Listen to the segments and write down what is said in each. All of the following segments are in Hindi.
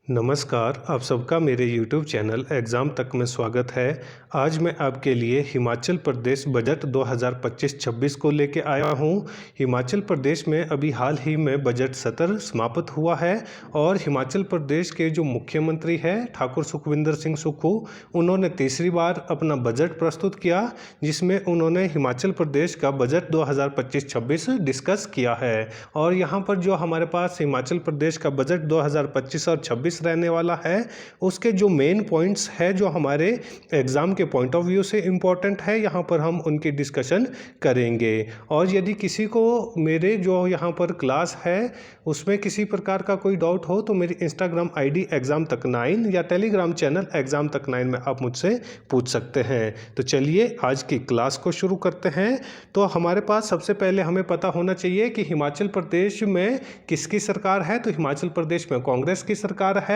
नमस्कार, आप सबका मेरे YouTube चैनल एग्ज़ाम तक में स्वागत है। आज मैं आपके लिए हिमाचल प्रदेश बजट 2025-26 को लेके आया हूँ। हिमाचल प्रदेश में अभी हाल ही में बजट सत्र समाप्त हुआ है और हिमाचल प्रदेश के जो मुख्यमंत्री हैं ठाकुर सुखविंदर सिंह सुक्खू, उन्होंने तीसरी बार अपना बजट प्रस्तुत किया, जिसमें उन्होंने हिमाचल प्रदेश का बजट 2025-26 डिस्कस किया है। और यहाँ पर जो हमारे पास हिमाचल प्रदेश का बजट 2025 और 26 रहने वाला है, उसके जो मेन पॉइंट्स है जो हमारे एग्ज़ाम के पॉइंट ऑफ व्यू से इम्पोर्टेंट है, यहाँ पर हम उनकी डिस्कशन करेंगे। और यदि किसी को मेरे जो यहाँ पर क्लास है उसमें किसी प्रकार का कोई डाउट हो तो मेरी इंस्टाग्राम आईडी एग्ज़ाम तक 9 या टेलीग्राम चैनल एग्ज़ाम तक 9 में आप मुझसे पूछ सकते हैं। तो चलिए आज की क्लास को शुरू करते हैं। तो हमारे पास सबसे पहले हमें पता होना चाहिए कि हिमाचल प्रदेश में किसकी सरकार है। तो हिमाचल प्रदेश में कांग्रेस की सरकार है।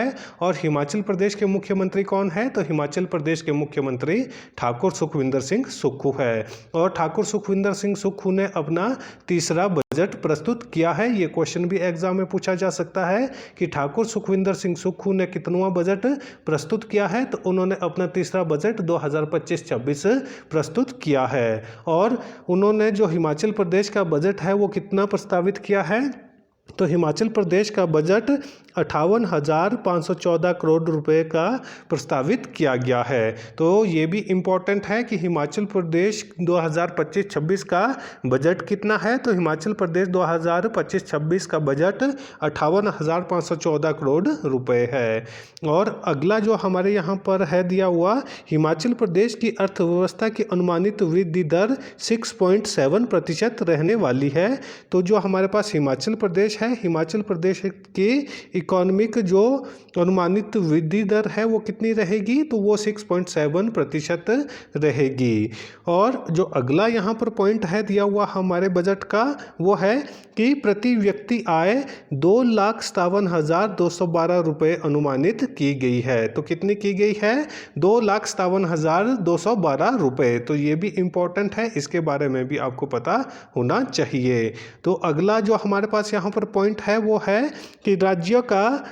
और हिमाचल प्रदेश के मुख्यमंत्री कौन है? तो हिमाचल प्रदेश के मुख्यमंत्री ठाकुर सुखविंदर सिंह सुक्खू है। और ठाकुर सुखविंदर सिंह सुक्खू ने अपना तीसरा बजट प्रस्तुत किया है। ये क्वेश्चन भी एग्जाम में पूछा जा सकता है कि ठाकुर सुखविंदर सिंह सुक्खू ने कितनवां बजट प्रस्तुत किया है। तो उन्होंने अपना तीसरा बजट 2025-26 प्रस्तुत किया है। और उन्होंने जो हिमाचल प्रदेश का बजट है वो कितना प्रस्तावित किया है? तो हिमाचल प्रदेश का बजट 58,514 करोड़ रुपए का प्रस्तावित किया गया है। तो ये भी इम्पॉर्टेंट है कि हिमाचल प्रदेश 2025-26 का बजट कितना है। तो हिमाचल प्रदेश 2025-26 का बजट 58,514 करोड़ रुपए है। और अगला जो हमारे यहाँ पर है दिया हुआ, हिमाचल प्रदेश की अर्थव्यवस्था की अनुमानित वृद्धि दर 6.7% रहने वाली है। तो जो हमारे पास हिमाचल प्रदेश है, हिमाचल प्रदेश की इकोनॉमिक जो अनुमानित वृद्धि दर है वो कितनी रहेगी? तो वो 6.7% रहेगी। और जो अगला यहाँ पर पॉइंट है दिया हुआ हमारे बजट का, वो है कि प्रति व्यक्ति आय 2,57,212 रुपये अनुमानित की गई है। तो कितनी की गई है? 2,57,212 रुपये। तो ये भी इम्पोर्टेंट है, इसके बारे में भी आपको पता होना चाहिए। तो अगला जो हमारे पास यहाँ पर पॉइंट है वो है कि राज्य का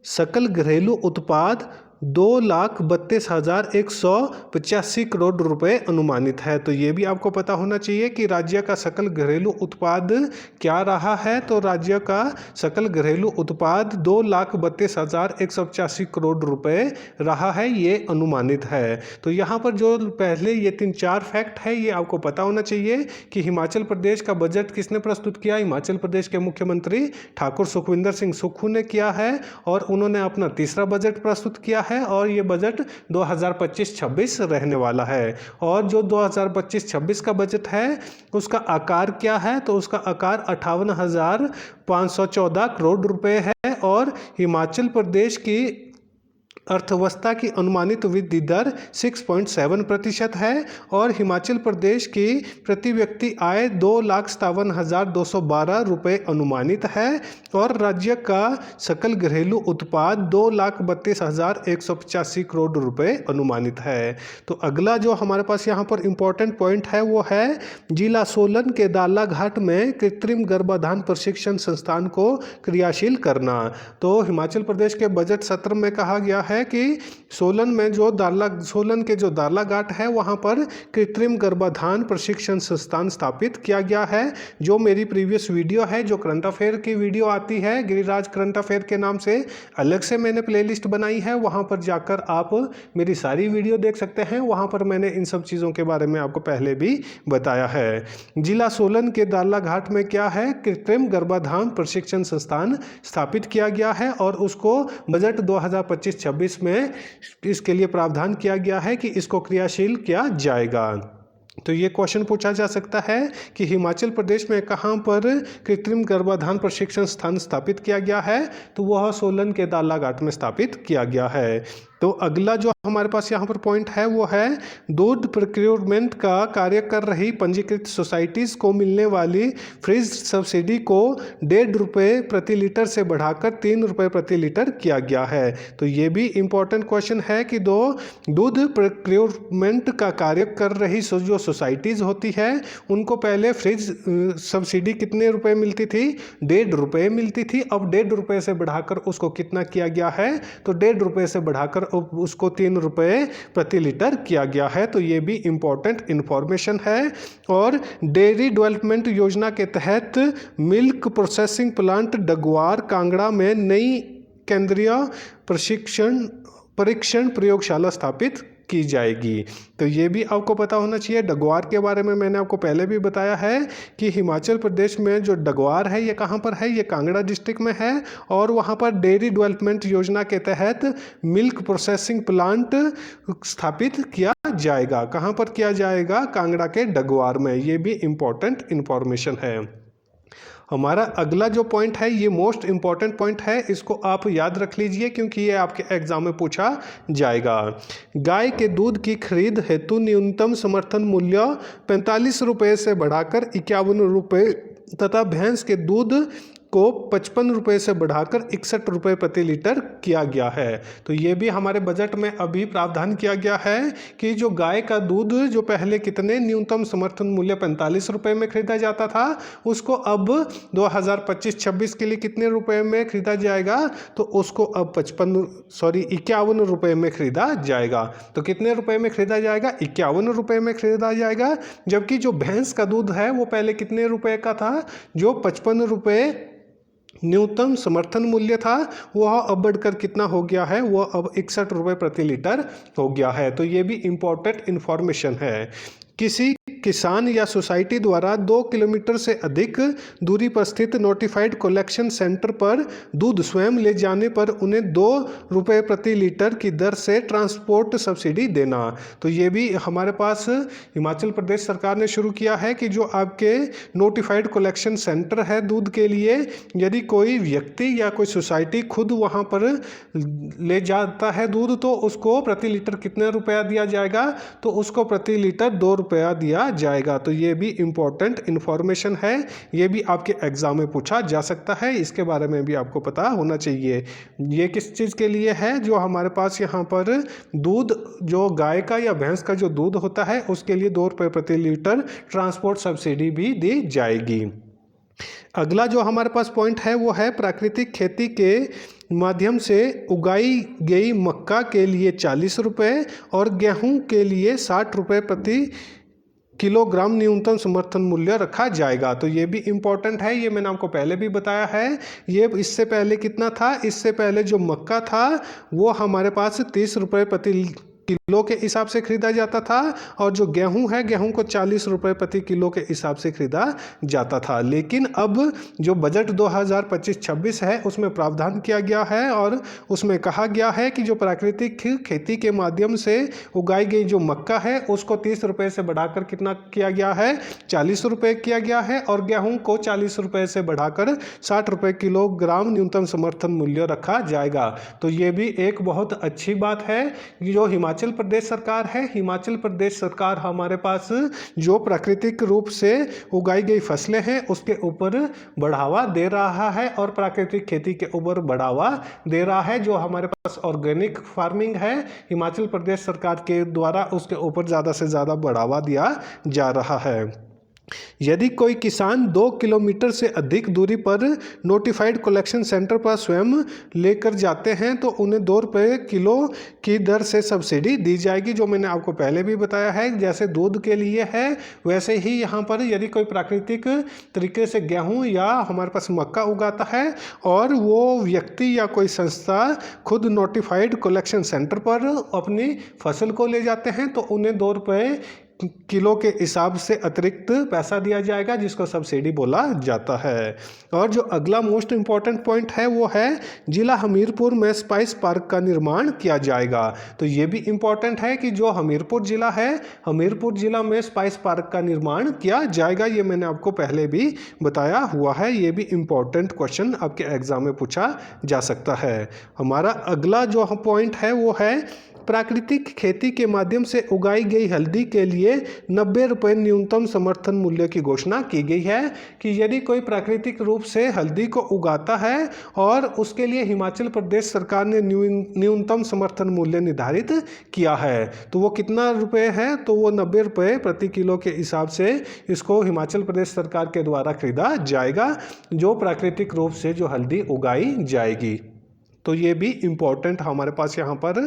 सकल घरेलू उत्पाद 2,32,185 करोड़ रुपए अनुमानित है। तो ये भी आपको पता होना चाहिए कि राज्य का सकल घरेलू उत्पाद क्या रहा है। तो राज्य का सकल घरेलू उत्पाद 2,32,185 करोड़ रुपए रहा है, ये अनुमानित है। तो यहाँ पर जो पहले ये 3-4 फैक्ट है ये आपको पता होना चाहिए कि हिमाचल प्रदेश का बजट किसने प्रस्तुत किया? हिमाचल प्रदेश के मुख्यमंत्री ठाकुर सुखविंदर सिंह सुक्खू ने किया है। और उन्होंने अपना तीसरा बजट प्रस्तुत किया है और ये बजट 2025-26 रहने वाला है। और जो 2025-26 का बजट है उसका आकार क्या है? तो उसका आकार 58,514 करोड़ रुपए है। और हिमाचल प्रदेश की अर्थव्यवस्था की अनुमानित वृद्धि दर 6.7% है। और हिमाचल प्रदेश की प्रति व्यक्ति आय 2,57,212 रुपये अनुमानित है। और राज्य का सकल घरेलू उत्पाद 2,32,185 करोड़ रुपये अनुमानित है। तो अगला जो हमारे पास यहाँ पर इम्पोर्टेंट पॉइंट है वो है जिला सोलन के दालाघाट में कृत्रिम गर्भाधान प्रशिक्षण संस्थान को क्रियाशील करना। तो हिमाचल प्रदेश के बजट सत्र में कहा गया है कि सोलन में जो सोलन के जो दालाघाट है वहाँ पर कृत्रिम गर्भाधान प्रशिक्षण संस्थान स्थापित किया गया है। जो मेरी प्रीवियस वीडियो है, जो करंट अफेयर की वीडियो आती है गिरिराज करंट अफेयर के नाम से, अलग से मैंने प्लेलिस्ट बनाई है, वहाँ पर जाकर आप मेरी सारी वीडियो देख सकते हैं। वहाँ पर मैंने इन सब चीज़ों के बारे में आपको पहले भी बताया है। जिला सोलन के दालाघाट में क्या है? कृत्रिम गर्भाधान प्रशिक्षण संस्थान स्थापित किया गया है। और उसको बजट 2025-26 में इसके लिए प्रावधान किया गया है कि इसको क्रियाशील किया जाएगा। तो ये क्वेश्चन पूछा जा सकता है कि हिमाचल प्रदेश में कहाँ पर कृत्रिम गर्भाधान प्रशिक्षण स्थान स्थापित किया गया है? तो वह सोलन के दालाघाट में स्थापित किया गया है। तो अगला जो हमारे पास यहाँ पर पॉइंट है वो है दूध प्रोक्योरमेंट का कार्य कर रही पंजीकृत सोसाइटीज़ को मिलने वाली फ्रीज सब्सिडी को 1.5 रुपये प्रति लीटर से बढ़ाकर 3 रुपये प्रति लीटर किया गया है। तो ये भी इम्पोर्टेंट क्वेश्चन है कि दूध प्रोक्योरमेंट का कार्य कर रही जो सोसाइटीज़ होती है उनको पहले फ्रीज सब्सिडी कितने रुपए मिलती थी, 1.5 रुपये मिलती थी। अब 1.5 रुपये से बढ़ाकर उसको कितना किया गया है, तो 1.5 रुपये से बढ़ाकर उसको 3 रुपये प्रति लीटर किया गया है। तो ये भी इम्पोर्टेंट इंफॉर्मेशन है। और डेयरी डेवलपमेंट योजना के तहत मिल्क प्रोसेसिंग प्लांट डगवार कांगड़ा में नई केंद्रीय परीक्षण प्रयोगशाला स्थापित की जाएगी। तो ये भी आपको पता होना चाहिए। डगवार के बारे में मैंने आपको पहले भी बताया है कि हिमाचल प्रदेश में जो डगवार है ये कहाँ पर है, ये कांगड़ा डिस्ट्रिक्ट में है। और वहाँ पर डेयरी डेवलपमेंट योजना के तहत मिल्क प्रोसेसिंग प्लांट स्थापित किया जाएगा। कहाँ पर किया जाएगा, कांगड़ा के डगवार में। ये भी इम्पोर्टेंट इंफॉर्मेशन है। हमारा अगला जो पॉइंट है ये मोस्ट इम्पॉर्टेंट पॉइंट है, इसको आप याद रख लीजिए क्योंकि ये आपके एग्जाम में पूछा जाएगा। गाय के दूध की खरीद हेतु न्यूनतम समर्थन मूल्य 45 रुपये से बढ़ाकर 51 रुपये तथा भैंस के दूध को 55 रुपये से बढ़ाकर 61 रुपये प्रति लीटर किया गया है। तो ये भी हमारे बजट में अभी प्रावधान किया गया है कि जो गाय का दूध जो पहले कितने न्यूनतम समर्थन मूल्य 45 रुपये में खरीदा जाता था उसको अब 2025-26 के लिए कितने रुपये में खरीदा जाएगा, तो उसको अब 51 रुपये में खरीदा जाएगा। तो कितने रुपये में खरीदा जाएगा, 51 रुपये में खरीदा जाएगा। जबकि जो भैंस का दूध है वो पहले कितने रुपये का था, जो 55 रुपये न्यूनतम समर्थन मूल्य था, वह अब बढ़कर कितना हो गया है, वह अब 61 रुपये प्रति लीटर हो गया है। तो ये भी इम्पोर्टेंट इन्फॉर्मेशन है। किसी किसान या सोसाइटी द्वारा 2 किलोमीटर से अधिक दूरी पर स्थित नोटिफाइड कलेक्शन सेंटर पर दूध स्वयं ले जाने पर उन्हें 2 रुपये प्रति लीटर की दर से ट्रांसपोर्ट सब्सिडी देना। तो ये भी हमारे पास हिमाचल प्रदेश सरकार ने शुरू किया है कि जो आपके नोटिफाइड कलेक्शन सेंटर है दूध के लिए, यदि कोई व्यक्ति या कोई सोसाइटी खुद वहाँ पर ले जाता है दूध तो उसको प्रति लीटर कितना रुपया दिया जाएगा, तो उसको प्रति लीटर 2 रुपया दिया जाएगा। तो ये भी इम्पोर्टेंट इन्फॉर्मेशन है, ये भी आपके एग्जाम में पूछा जा सकता है, इसके बारे में भी आपको पता होना चाहिए। ये किस चीज़ के लिए है, जो हमारे पास यहाँ पर दूध जो गाय का या भैंस का जो दूध होता है उसके लिए 2 रुपये प्रति लीटर ट्रांसपोर्ट सब्सिडी भी दी जाएगी। अगला जो हमारे पास पॉइंट है वो है प्राकृतिक खेती के माध्यम से उगाई गई मक्का के लिए 40 रुपये और गेहूं के लिए 60 रुपये प्रति किलोग्राम न्यूनतम समर्थन मूल्य रखा जाएगा। तो ये भी इम्पोर्टेंट है, ये मैंने आपको पहले भी बताया है। ये इससे पहले कितना था, इससे पहले जो मक्का था वो हमारे पास 30 रुपये प्रति किलो के हिसाब से खरीदा जाता था और जो गेहूं है, गेहूं को 40 रुपये प्रति किलो के हिसाब से खरीदा जाता था। लेकिन अब जो बजट 2025-26 है उसमें प्रावधान किया गया है और उसमें कहा गया है कि जो प्राकृतिक खेती के माध्यम से उगाई गई जो मक्का है उसको 30 रुपये से बढ़ाकर कितना किया गया है, 40 रुपये किया गया है। और गेहूँ को 40 रुपये से बढ़ाकर 60 रुपये किलोग्राम न्यूनतम समर्थन मूल्य रखा जाएगा। तो ये भी एक बहुत अच्छी बात है। जो हिमाचल प्रदेश सरकार है, हिमाचल प्रदेश सरकार हमारे पास जो प्राकृतिक रूप से उगाई गई फसलें हैं उसके ऊपर बढ़ावा दे रहा है और प्राकृतिक खेती के ऊपर बढ़ावा दे रहा है। जो हमारे पास ऑर्गेनिक फार्मिंग है हिमाचल प्रदेश सरकार के द्वारा उसके ऊपर ज़्यादा से ज़्यादा बढ़ावा दिया जा रहा है। यदि कोई किसान 2 किलोमीटर से अधिक दूरी पर नोटिफाइड कलेक्शन सेंटर पर स्वयं लेकर जाते हैं तो उन्हें 2 रुपये किलो की दर से सब्सिडी दी जाएगी, जो मैंने आपको पहले भी बताया है। जैसे दूध के लिए है वैसे ही यहाँ पर यदि कोई प्राकृतिक तरीके से गेहूँ या हमारे पास मक्का उगाता है और वो व्यक्ति या कोई संस्था खुद नोटिफाइड कलेक्शन सेंटर पर अपनी फसल को ले जाते हैं तो उन्हें 2 रुपये किलो के हिसाब से अतिरिक्त पैसा दिया जाएगा, जिसको सब्सिडी बोला जाता है। और जो अगला मोस्ट इम्पॉर्टेंट पॉइंट है वो है जिला हमीरपुर में स्पाइस पार्क का निर्माण किया जाएगा। तो ये भी इम्पॉर्टेंट है कि जो हमीरपुर जिला है, हमीरपुर जिला में स्पाइस पार्क का निर्माण किया जाएगा। ये मैंने आपको पहले भी बताया हुआ है। ये भी इम्पॉर्टेंट क्वेश्चन आपके एग्जाम में पूछा जा सकता है। हमारा अगला जो पॉइंट है वो है प्राकृतिक खेती के माध्यम से उगाई गई हल्दी के लिए 90 रुपये न्यूनतम समर्थन मूल्य की घोषणा की गई है कि यदि कोई प्राकृतिक रूप से हल्दी को उगाता है और उसके लिए हिमाचल प्रदेश सरकार ने न्यूनतम समर्थन मूल्य निर्धारित किया है, तो वो कितना रुपये है, तो वो 90 रुपये प्रति किलो के हिसाब से इसको हिमाचल प्रदेश सरकार के द्वारा खरीदा जाएगा, जो प्राकृतिक रूप से जो हल्दी उगाई जाएगी। तो ये भी इम्पोर्टेंट हमारे पास यहाँ पर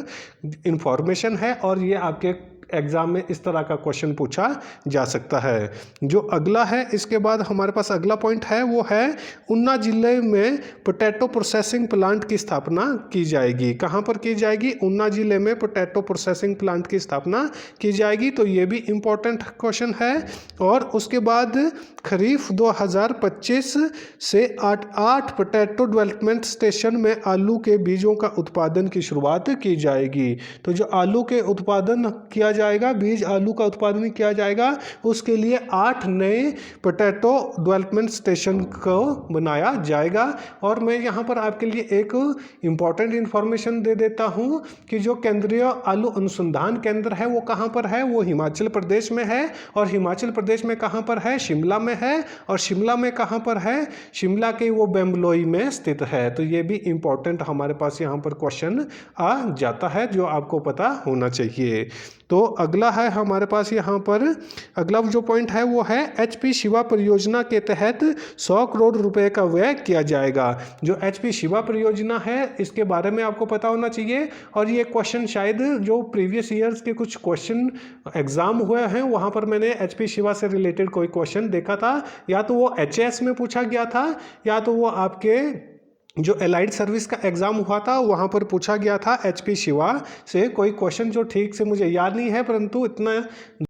इंफॉर्मेशन है और ये आपके एग्जाम में इस तरह का क्वेश्चन पूछा जा सकता है। जो अगला है, इसके बाद हमारे पास अगला पॉइंट है वो है ऊना जिले में पोटैटो प्रोसेसिंग प्लांट की स्थापना की जाएगी। कहाँ पर की जाएगी? ऊना जिले में पोटैटो प्रोसेसिंग प्लांट की स्थापना की जाएगी। तो ये भी इम्पोर्टेंट क्वेश्चन है। और उसके बाद खरीफ 2025 से 8 पोटैटो डेवलपमेंट स्टेशन में आलू के बीजों का उत्पादन की शुरुआत की जाएगी। तो जो आलू के उत्पादन किया जाएगा, बीज आलू का उत्पादन किया जाएगा, उसके लिए 8 नए पोटैटो डेवलपमेंट स्टेशन को बनाया जाएगा। और मैं यहाँ पर आपके लिए एक इम्पॉर्टेंट इन्फॉर्मेशन दे देता हूँ कि जो केंद्रीय आलू अनुसंधान केंद्र है वो कहाँ पर है? वो हिमाचल प्रदेश में है। और हिमाचल प्रदेश में कहाँ पर है? शिमला में है। और शिमला में कहाँ पर है? शिमला के वो बेम्बलोई में स्थित है। तो ये भी इम्पॉर्टेंट हमारे पास यहाँ पर क्वेश्चन आ जाता है, जो आपको पता होना चाहिए। तो अगला है हमारे पास यहाँ पर अगला जो पॉइंट है वो है HP शिवा परियोजना के तहत 100 करोड़ रुपए का व्यय किया जाएगा। जो HP शिवा परियोजना है इसके बारे में आपको पता होना चाहिए। और ये क्वेश्चन शायद जो प्रीवियस ईयर्स के कुछ क्वेश्चन एग्जाम हुए हैं वहाँ पर मैंने HP शिवा से रिलेटेड कोई क्वेश्चन देखा था, या तो वो HS में पूछा गया था, या तो वो आपके जो एलाइड सर्विस का एग्ज़ाम हुआ था वहाँ पर पूछा गया था HP शिवा से कोई क्वेश्चन, जो ठीक से मुझे याद नहीं है, परंतु इतना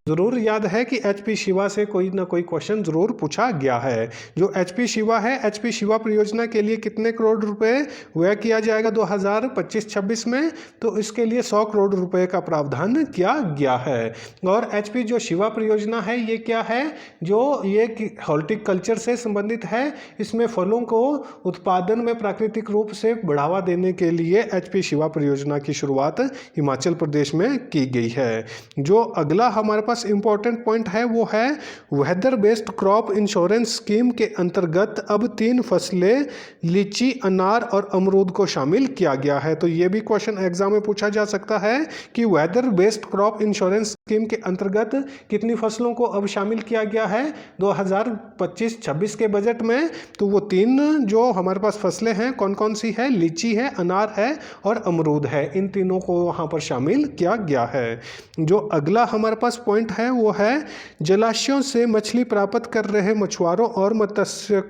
ज़रूर याद है कि HP शिवा से कोई ना कोई क्वेश्चन ज़रूर पूछा गया है। जो HP शिवा है, HP शिवा परियोजना के लिए कितने करोड़ रुपए व्यय किया जाएगा 2025-26 में? तो इसके लिए 100 करोड़ रुपए का प्रावधान किया गया है। और HP जो शिवा परियोजना है ये क्या है? जो ये हॉर्टिकल्चर से संबंधित है। इसमें फलों को उत्पादन में प्राकृतिक रूप से बढ़ावा देने के लिए HP शिवा परियोजना की शुरुआत हिमाचल प्रदेश में की गई है। जो अगला हमारे पास इंपॉर्टेंट पॉइंट है वो है weather based crop insurance scheme के अंतर्गत अब 3 फसलें लीची, अनार और अमरूद को शामिल किया गया है। तो ये भी क्वेश्चन एग्जाम में पूछा जा सकता है कि weather based crop insurance scheme के अंतर्गत कितनी फसलों को अब शामिल किया गया है 2025-26 के बजट में? तो वो 3 जो हमारे पास फसलें हैं कौन कौन सी है? लीची है, अनार है और अमरूद है। इन तीनों को वहाँ पर शामिल किया गया है। जो अगला हमारे पास पॉइंट है वो है जलाशयों से मछली प्राप्त कर रहे मछुआरों और मत्स्य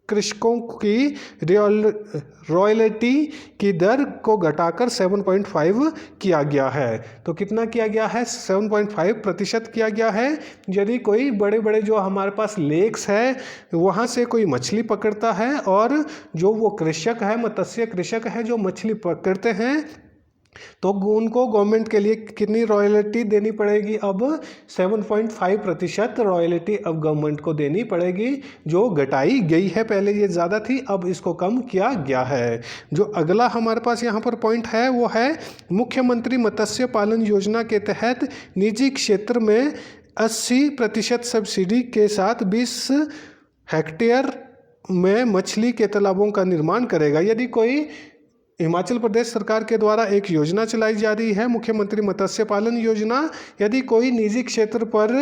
कृषकों की रॉयल्टी की दर को घटाकर 7.5 किया गया है। तो कितना किया गया है? 7.5% किया गया है। यदि कोई बड़े बड़े जो हमारे पास लेक्स है वहाँ से कोई मछली पकड़ता है और जो वो कृषक है, मत्स्य कृषक है जो मछली पकड़ते हैं, तो उनको गवर्नमेंट के लिए कितनी रॉयल्टी देनी पड़ेगी? अब 7.5% रॉयल्टी अब गवर्नमेंट को देनी पड़ेगी, जो घटाई गई है। पहले ये ज़्यादा थी, अब इसको कम किया गया है। जो अगला हमारे पास यहाँ पर पॉइंट है वो है मुख्यमंत्री मत्स्य पालन योजना के तहत निजी क्षेत्र में 80% सब्सिडी के साथ 20 हेक्टेयर में मछली के तालाबों का निर्माण करेगा। यदि कोई हिमाचल प्रदेश सरकार के द्वारा एक योजना चलाई जा रही है, मुख्यमंत्री मत्स्य पालन योजना, यदि कोई निजी क्षेत्र पर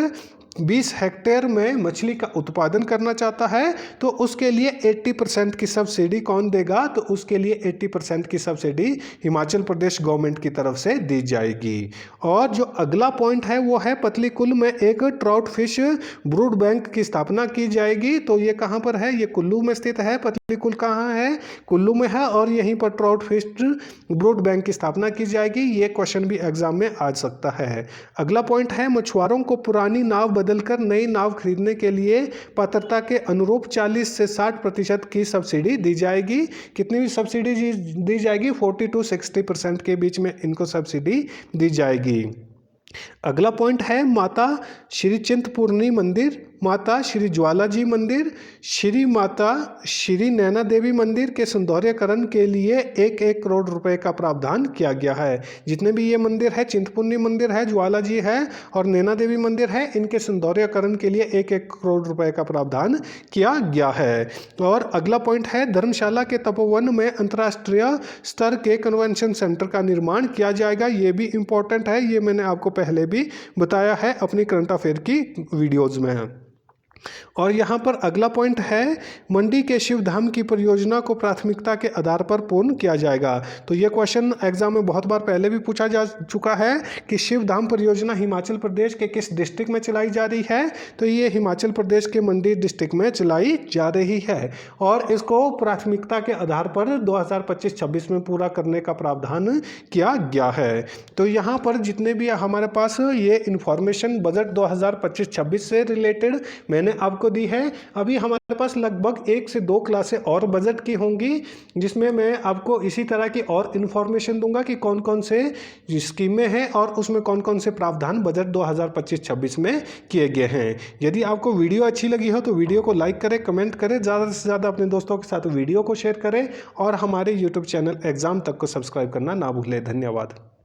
20 हेक्टेयर में मछली का उत्पादन करना चाहता है तो उसके लिए 80% की सब्सिडी कौन देगा? तो उसके लिए 80% की सब्सिडी हिमाचल प्रदेश गवर्नमेंट की तरफ से दी जाएगी। और जो अगला पॉइंट है वो है पतली कुल में एक ट्राउट फिश ब्रूड बैंक की स्थापना की जाएगी। तो ये कहाँ पर है? ये कुल्लू में स्थित है। पतली कुल कहाँ है? कुल्लू में है और यहीं पर ट्राउट फिश ब्रूड बैंक की स्थापना की जाएगी। ये क्वेश्चन भी एग्जाम में आ सकता है। अगला पॉइंट है मछुआरों को पुरानी नाव बदलकर नई नाव खरीदने के लिए पात्रता के अनुरूप 40 से 60% की सब्सिडी दी जाएगी। कितनी भी सब्सिडी दी जाएगी? 40 to 60% के बीच में इनको सब्सिडी दी जाएगी। अगला पॉइंट है माता श्री चिंतपूर्णी मंदिर, माता श्री ज्वाला जी मंदिर, श्री माता श्री नैना देवी मंदिर के सौंदर्यकरण के लिए 1-1 करोड़ रुपए का प्रावधान किया गया है। जितने भी ये मंदिर है, चिंतपूर्णी मंदिर है, ज्वाला जी है और नैना देवी मंदिर है, इनके सौंदर्यकरण के लिए 1-1 करोड़ रुपए का प्रावधान किया गया है। और अगला पॉइंट है धर्मशाला के तपोवन में अंतर्राष्ट्रीय स्तर के कन्वेंशन सेंटर का निर्माण किया जाएगा। ये भी इंपॉर्टेंट है, ये मैंने आपको पहले भी बताया है अपनी करंट अफेयर की वीडियोज़ में। और यहाँ पर अगला पॉइंट है मंडी के शिवधाम की परियोजना को प्राथमिकता के आधार पर पूर्ण किया जाएगा। तो ये क्वेश्चन एग्जाम में बहुत बार पहले भी पूछा जा चुका है कि शिवधाम परियोजना हिमाचल प्रदेश के किस डिस्ट्रिक्ट में चलाई जा रही है? तो ये हिमाचल प्रदेश के मंडी डिस्ट्रिक्ट में चलाई जा रही है और इसको प्राथमिकता के आधार पर 2025-26 में पूरा करने का प्रावधान किया गया है। तो यहाँ पर जितने भी हमारे पास ये इंफॉर्मेशन बजट 2025-26 से रिलेटेड मैंने आपको दी है। अभी हमारे पास लगभग 1 से 2 क्लासें और बजट की होंगी जिसमें मैं आपको इसी तरह की और इन्फॉर्मेशन दूंगा कि कौन कौन से स्कीमें हैं और उसमें कौन कौन से प्रावधान बजट 2025-26 में किए गए हैं। यदि आपको वीडियो अच्छी लगी हो तो वीडियो को लाइक करें, कमेंट करें, ज़्यादा से ज़्यादा अपने दोस्तों के साथ वीडियो को शेयर करें और हमारे यूट्यूब चैनल एग्जाम तक को सब्सक्राइब करना ना भूलें। धन्यवाद।